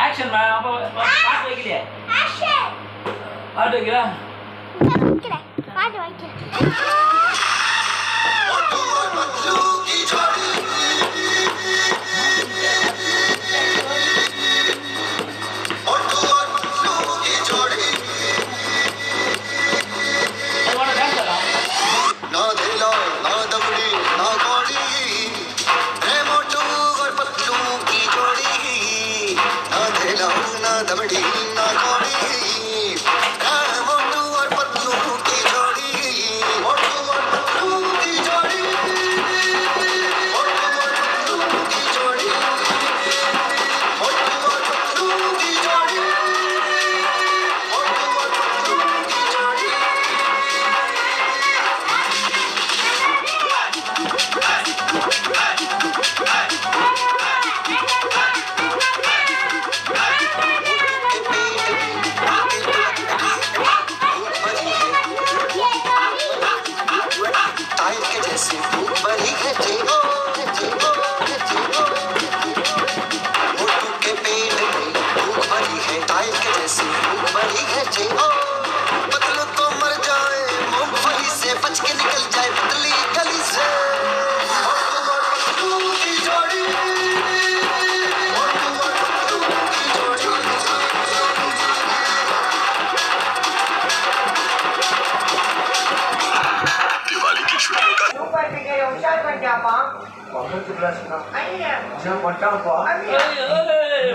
Action பாட்டு வைக்கலையே பாட்டு வைக்கிறா பாட்டு வைக்கிறேன்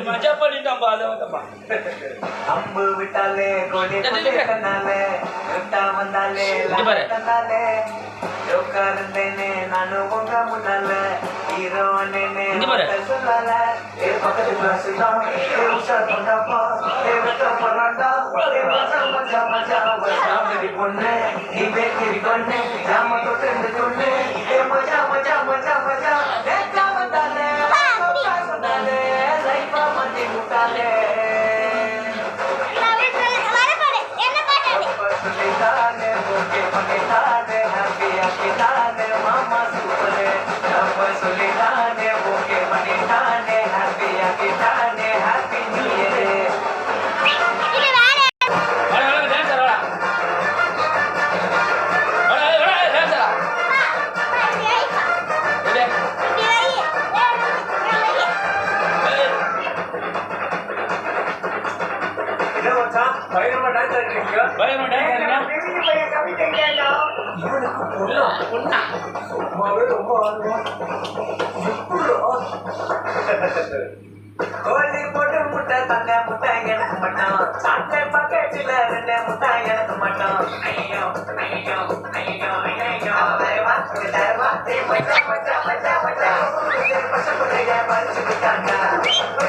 மஜா பண்ணிட்டான்பா அதை அம்பு விட்டாலே கோடி தன்னாலே விட்டா வந்தாலே தன்னாலே உட்கார்ந்தேனே நானு உங்க முன்னால ஹீரோனே சொல்லால ஏ பக்கத்து கிளாஸ் தான் ஏ உஷா பண்ணப்பா ஏ வெட்ட பண்ணா ஏ மஜா மஜா மஜா மஜா பொண்ணு நீ பேக்கரி பொண்ணு ஜாம தொட்டு பொண்ணு ஏ மஜா மஜா மஜா மஜா ஏக்கா வந்தாலே வந்தாலே லைஃபா மண்டி முட்டாலே Dale, porque dale, happy, happy, dale, mama super. Apa solidane, porque dale, happy, happy, dale, happy new year. கோழி போட்டு முட்டை தங்க முட்டை எனக்கு மட்டும் சண்டை பக்கத்துல ரெண்டு முட்டை எனக்கு மட்டும் ஐயோ ஐயோ ஐயோ ஐயோ வார்த்தை மச்சா மச்சா மச்சா மச்சா பச்சை பிள்ளைய பறிச்சு விட்டாங்க